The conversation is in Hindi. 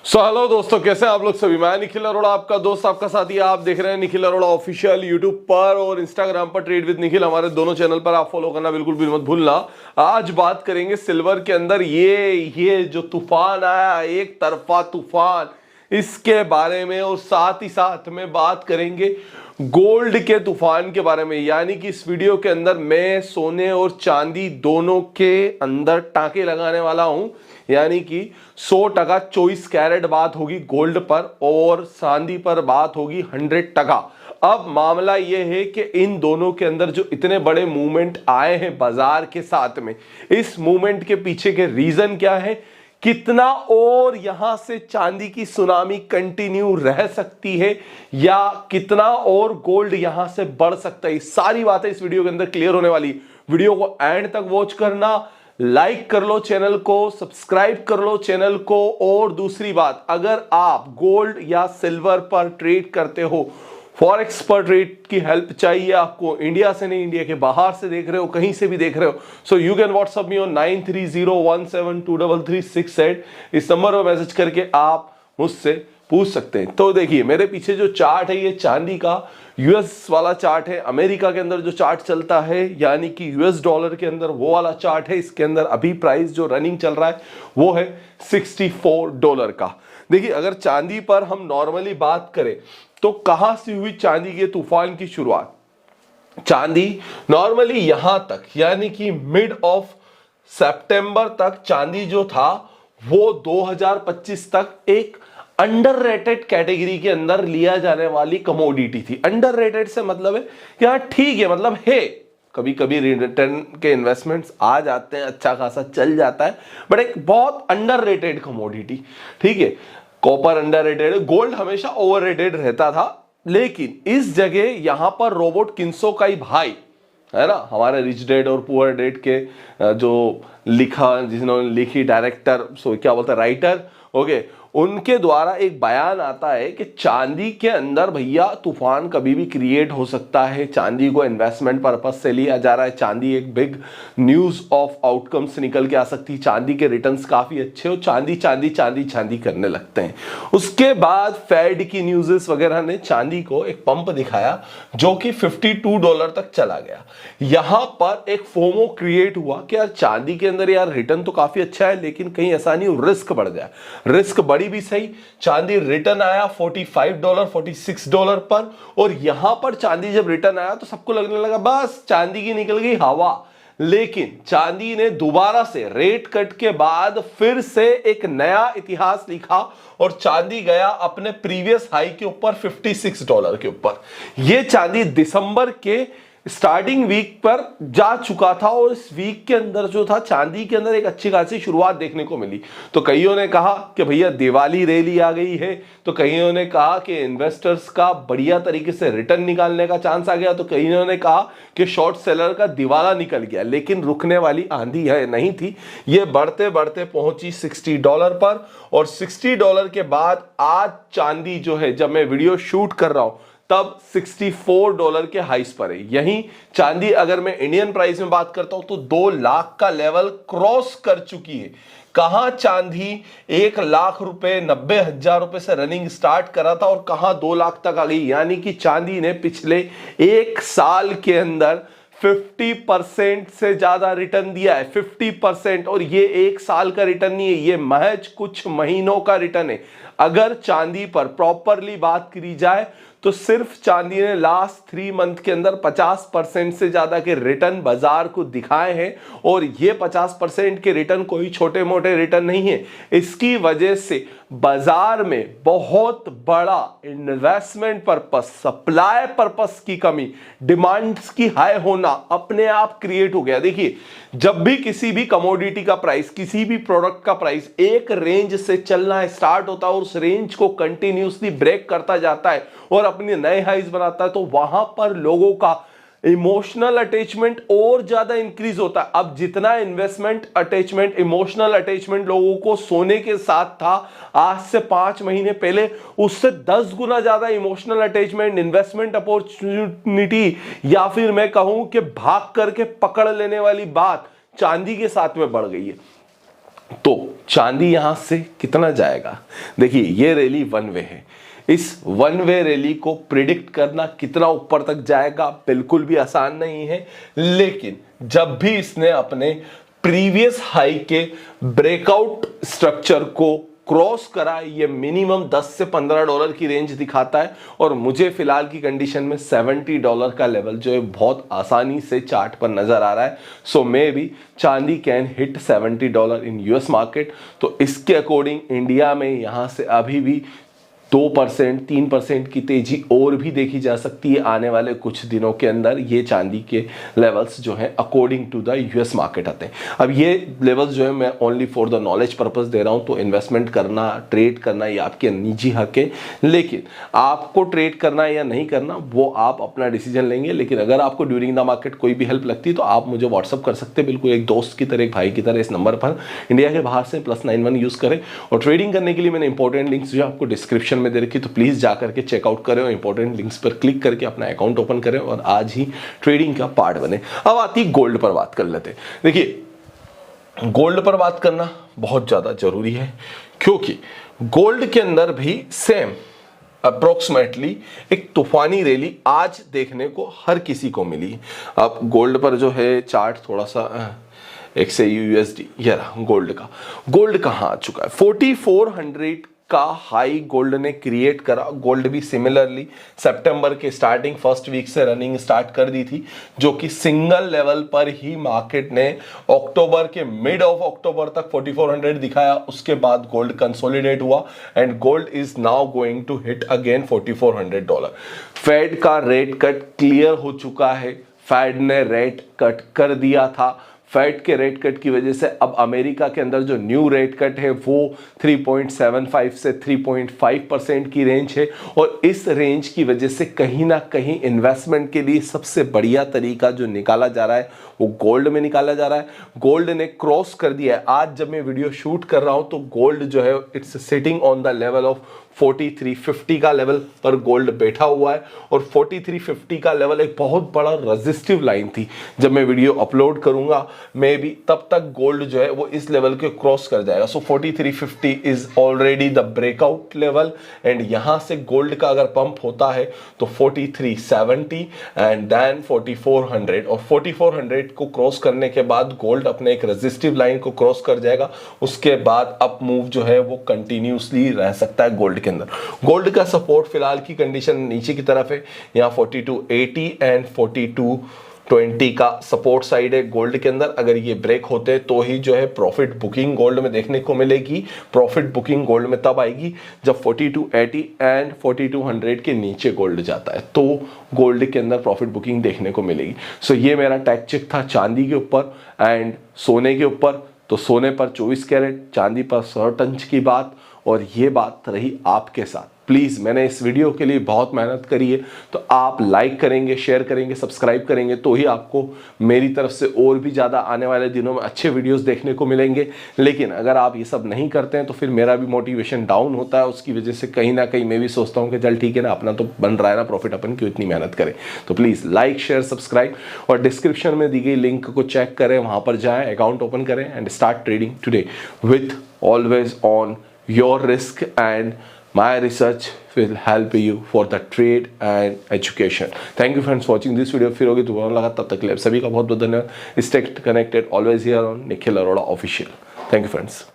हेलो दोस्तों, कैसे हैं आप लोग सभी। मैं निखिल अरोड़ा, आपका दोस्त, आपका साथी। आप देख रहे हैं निखिल अरोड़ा ऑफिशियल यूट्यूब पर और इंस्टाग्राम पर ट्रेड विद निखिल, हमारे दोनों चैनल पर आप फॉलो करना बिल्कुल भी मत भूलना। आज बात करेंगे सिल्वर के अंदर ये जो तूफान आया, एक तरफा तूफान, इसके बारे में, और साथ ही साथ में बात करेंगे गोल्ड के तूफान के बारे में। यानी कि इस वीडियो के अंदर मैं सोने और चांदी दोनों के अंदर टांके लगाने वाला हूं। यानी कि 100% 24 कैरेट बात होगी गोल्ड पर और चांदी पर बात होगी 100%। अब मामला यह है कि इन दोनों के अंदर जो इतने बड़े मूवमेंट आए हैं बाजार के साथ में, इस मूवमेंट के पीछे के रीजन क्या है, कितना और यहां से चांदी की सुनामी कंटिन्यू रह सकती है या कितना और गोल्ड यहां से बढ़ सकता है, सारी बातें इस वीडियो के अंदर क्लियर होने वाली। वीडियो को एंड तक वॉच करना, लाइक कर लो चैनल को, सब्सक्राइब कर लो चैनल को। और दूसरी बात, अगर आप गोल्ड या सिल्वर पर ट्रेड करते हो, फॉरेक्स पर ट्रेड की हेल्प चाहिए आपको, इंडिया से नहीं, इंडिया के बाहर से देख रहे हो, कहीं से भी देख रहे हो, so you can WhatsApp me on 9301723368। इस नंबर पर मैसेज करके आप मुझसे पूछ सकते हैं। तो देखिए मेरे पीछे जो चार्ट है, ये चांदी का यूएस वाला चार्ट है। अमेरिका के अंदर जो चार्ट चलता है यानी कि यूएस डॉलर के अंदर वो वाला चार्ट है। इसके अंदर अभी प्राइस जो रनिंग चल रहा है वो है $64 का। देखिए अगर चांदी पर हम नॉर्मली बात करें तो कहां से हुई चांदी के तूफान की शुरुआत। चांदी नॉर्मली यहां तक यानी कि मिड ऑफ सितंबर तक चांदी जो था वो 2025 तक एक अंडररेटेड कैटेगरी के अंदर लिया जाने वाली कमोडिटी थी। अंडररेटेड से मतलब है कि हाँ ठीक है, मतलब है, कभी कभी रिटर्न के इन्वेस्टमेंट्स आ जाते हैं, अच्छा खासा चल जाता है, बट एक बहुत अंडररेटेड कमोडिटी। ठीक है, कॉपर अंडररेटेड, गोल्ड हमेशा ओवररेटेड रहता था। लेकिन इस जगह यहां पर रॉबर्ट किंसो का ही भाई है ना, हमारे रिच डैड और पुअर डैड के जो लिखा, जिन्होंने लिखी, डायरेक्टर, सो क्या बोलते हैं, राइटर, ओके, उनके द्वारा एक बयान आता है कि चांदी के अंदर भैया तूफान कभी भी क्रिएट हो सकता है। चांदी को इन्वेस्टमेंट पर्पस से लिया जा रहा है। चांदी एक बिग न्यूज ऑफ आउटकम्स निकल के आ सकती है। चांदी के रिटर्न्स काफी अच्छे हो, चांदी चांदी चांदी चांदी करने लगते हैं। उसके बाद फेड की न्यूज़ेस वगैरह ने चांदी को एक पंप दिखाया जो कि $52 तक चला गया। यहां पर एक फोमो क्रिएट हुआ कि यार चांदी के अंदर यार रिटर्न तो काफी अच्छा है, लेकिन कहीं ऐसा नहीं रिस्क बढ़ जाए। रिस्क बड़ी भी सही, चांदी रिटर्न आया $45 $46 पर। और यहां पर चांदी जब रिटर्न आया तो सबको लगने लगा बस चांदी की निकल गई हवा। लेकिन चांदी ने दोबारा से रेट कट के बाद फिर से एक नया इतिहास लिखा और चांदी गया अपने प्रीवियस हाई के ऊपर $56 के ऊपर। यह चांदी दिसंबर के स्टार्टिंग वीक पर जा चुका था और इस वीक के अंदर जो था चांदी के अंदर एक अच्छी खासी शुरुआत देखने को मिली। तो कईयों ने कहा कि भैया दिवाली रैली आ गई है, तो कईयों ने कहा कि इन्वेस्टर्स का बढ़िया तरीके से रिटर्न निकालने का चांस आ गया, तो कईयों ने कहा कि शॉर्ट सेलर का दिवाला निकल गया। लेकिन रुकने वाली आंधी है नहीं थी, ये बढ़ते बढ़ते पहुंची $60 पर। और $60 के बाद आज चांदी जो है, जब मैं वीडियो शूट कर रहा हूं तब $64 के हाइस पर है। यही चांदी अगर मैं इंडियन प्राइस में बात करता हूं तो 2 लाख का लेवल क्रॉस कर चुकी है। कहां चांदी 1 लाख रुपए 90,000 रुपए से रनिंग स्टार्ट करा था और कहां 2 लाख तक आ गई। यानी कि चांदी ने पिछले 1 साल के अंदर 50% से ज्यादा रिटर्न दिया है। 50%। और ये 1 साल का रिटर्न नहीं है, ये महज कुछ महीनों का रिटर्न है। अगर चांदी पर प्रॉपरली बात करी जाए तो सिर्फ चांदी ने लास्ट 3 मंथ के अंदर 50% से ज्यादा के रिटर्न बाजार को दिखाए हैं। और ये 50% के रिटर्न कोई छोटे मोटे रिटर्न नहीं है। इसकी वजह से बाजार में बहुत बड़ा इन्वेस्टमेंट पर्पस, सप्लाई पर्पस की कमी, डिमांड्स की हाई होना अपने आप क्रिएट हो गया। देखिए जब भी किसी भी कमोडिटी का प्राइस, किसी भी प्रोडक्ट का प्राइस एक रेंज से चलना स्टार्ट होता है और उस रेंज को कंटिन्यूसली ब्रेक करता जाता है और अपने नए हाइज बनाता है, तो वहां पर लोगों का इमोशनल अटैचमेंट और ज्यादा इंक्रीज होता है। अब जितना इन्वेस्टमेंट अटैचमेंट, इमोशनल अटैचमेंट लोगों को सोने के साथ था आज से 5 महीने पहले, उससे 10 गुना ज्यादा इमोशनल अटैचमेंट, इन्वेस्टमेंट अपॉर्चुनिटी, या फिर मैं कहूं कि भाग करके पकड़ लेने वाली बात चांदी के साथ में बढ़ गई है। तो चांदी यहां से कितना जाएगा? देखिए ये रैली वन वे है, इस वन वे रैली को प्रिडिक्ट करना कितना ऊपर तक जाएगा बिल्कुल भी आसान नहीं है, लेकिन जब भी इसने अपने प्रीवियस हाई के ब्रेकआउट स्ट्रक्चर को क्रॉस करा, ये मिनिमम 10 से 15 डॉलर की रेंज दिखाता है और मुझे फिलहाल की कंडीशन में 70 डॉलर का लेवल जो है बहुत आसानी से चार्ट पर नजर आ रहा है। सो मे बी चांदी can hit 70 dollar in US market. तो इसके अकॉर्डिंग इंडिया में यहां से अभी भी 2% 3% की तेजी और भी देखी जा सकती है आने वाले कुछ दिनों के अंदर। ये चांदी के लेवल्स जो हैं according to the US market आते हैं। अब ये लेवल्स जो है मैं only for the knowledge purpose दे रहा हूं, तो इन्वेस्टमेंट करना, ट्रेड करना ये आपके निजी हक है, लेकिन आपको ट्रेड करना या नहीं करना वो आप अपना डिसीजन लेंगे। लेकिन अगर आपको ड्यूरिंग द मार्केट कोई भी हेल्प लगती है तो आप मुझे व्हाट्सअप कर सकते हैं, बिल्कुल एक दोस्त की तरह, एक भाई की तरह इस नंबर पर। इंडिया के बाहर से +91 यूज करें और ट्रेडिंग करने के लिए मैंने इंपॉर्टेंट लिंक्स जो आपको डिस्क्रिप्शन में दे रखी, तो प्लीज जाकर के चेकआउट करें और इंपॉर्टेंट लिंक्स पर क्लिक करके अपना अकाउंट ओपन करें और आज ही ट्रेडिंग का पार्ट बने। अब आती गोल्ड पर बात कर लेते हैं। देखिए गोल्ड पर बात करना बहुत ज्यादा जरूरी है, क्योंकि गोल्ड के अंदर भी सेम अप्रोक्सीमेटली एक तूफानी रैली आज देखने को हर किसी को मिली। अब गोल्ड पर जो है चार्ट थोड़ा सा एक से यूएसडी, ये रहा गोल्ड कहां आ चुका है? 4400 का हाई गोल्ड ने क्रिएट करा। गोल्ड भी सिमिलरली सितंबर के स्टार्टिंग फर्स्ट वीक से रनिंग स्टार्ट कर दी थी, जो कि सिंगल लेवल पर ही मार्केट ने अक्टूबर के मिड ऑफ अक्टूबर तक 4400 दिखाया। उसके बाद गोल्ड कंसोलिडेट हुआ and gold is now going to hit again 4400 dollar. Fed का रेट कट क्लियर हो चुका है, फेड ने रेट कट कर दिया था। फेड के रेट कट की वजह से अब अमेरिका के अंदर जो न्यू रेट कट है वो 3.75 से 3.5% की रेंज है और इस रेंज की वजह से कहीं ना कहीं इन्वेस्टमेंट के लिए सबसे बढ़िया तरीका जो निकाला जा रहा है वो गोल्ड में निकाला जा रहा है। गोल्ड ने क्रॉस कर दिया है। आज जब मैं वीडियो शूट कर रहा हूं तो गोल्ड जो है it's sitting on the level of 4350 का लेवल पर गोल्ड बैठा हुआ है और 4350 का लेवल एक बहुत बड़ा रेजिस्टिव लाइन थी। जब मैं वीडियो अपलोड करूंगा मे बी तब तक गोल्ड जो है वो इस लेवल के क्रॉस कर जाएगा। सो 4350 is already the breakout level and यहां से गोल्ड का अगर पंप होता है तो 4370 एंड देन 4400 और 4400 को क्रॉस करने के बाद गोल्ड अपने एक रेजिस्टिव लाइन को क्रॉस कर जाएगा। उसके बाद अप मूव जो है वो कंटिन्यूसली रह सकता है गोल्ड के अंदर। गोल्ड का सपोर्ट फिलहाल की कंडीशन नीचे की तरफ है, यहाँ 4280 एंड 4220 का सपोर्ट साइड है गोल्ड के अंदर। अगर ये ब्रेक होते तो ही जो है प्रॉफिट बुकिंग गोल्ड में देखने को मिलेगी। प्रॉफिट बुकिंग गोल्ड में तब आएगी जब 4280 एंड 4200 के नीचे गोल्ड जाता है, तो गोल्ड के अंदर प्रॉफिट बुकिंग देखने को मिलेगी। सो ये मेरा टैग चेक था चांदी के ऊपर एंड सोने के ऊपर। तो सोने पर 24 कैरेट, चांदी पर 100 टन की बात, और ये बात रही आपके साथ। प्लीज़ मैंने इस वीडियो के लिए बहुत मेहनत करी है, तो आप लाइक करेंगे, शेयर करेंगे, सब्सक्राइब करेंगे तो ही आपको मेरी तरफ से और भी ज़्यादा आने वाले दिनों में अच्छे वीडियोस देखने को मिलेंगे। लेकिन अगर आप ये सब नहीं करते हैं तो फिर मेरा भी मोटिवेशन डाउन होता है। उसकी वजह से कहीं ना कहीं मैं भी सोचता हूँ कि चल ठीक है ना, अपना तो बन रहा है ना प्रॉफिट, अपन क्यों इतनी मेहनत करें। तो प्लीज़ लाइक शेयर सब्सक्राइब और डिस्क्रिप्शन में दी गई लिंक को चेक करें, वहाँ पर जाएँ, अकाउंट ओपन करें and start trading today with always on your risk, and my research will help you for the trade and education. Thank you friends for watching this video. फिर होगी दोबारा लगा, तब तक के लिए सभी का बहुत बहुत धन्यवाद। Stay connected always here on Nikhil Arora Official. Thank you friends.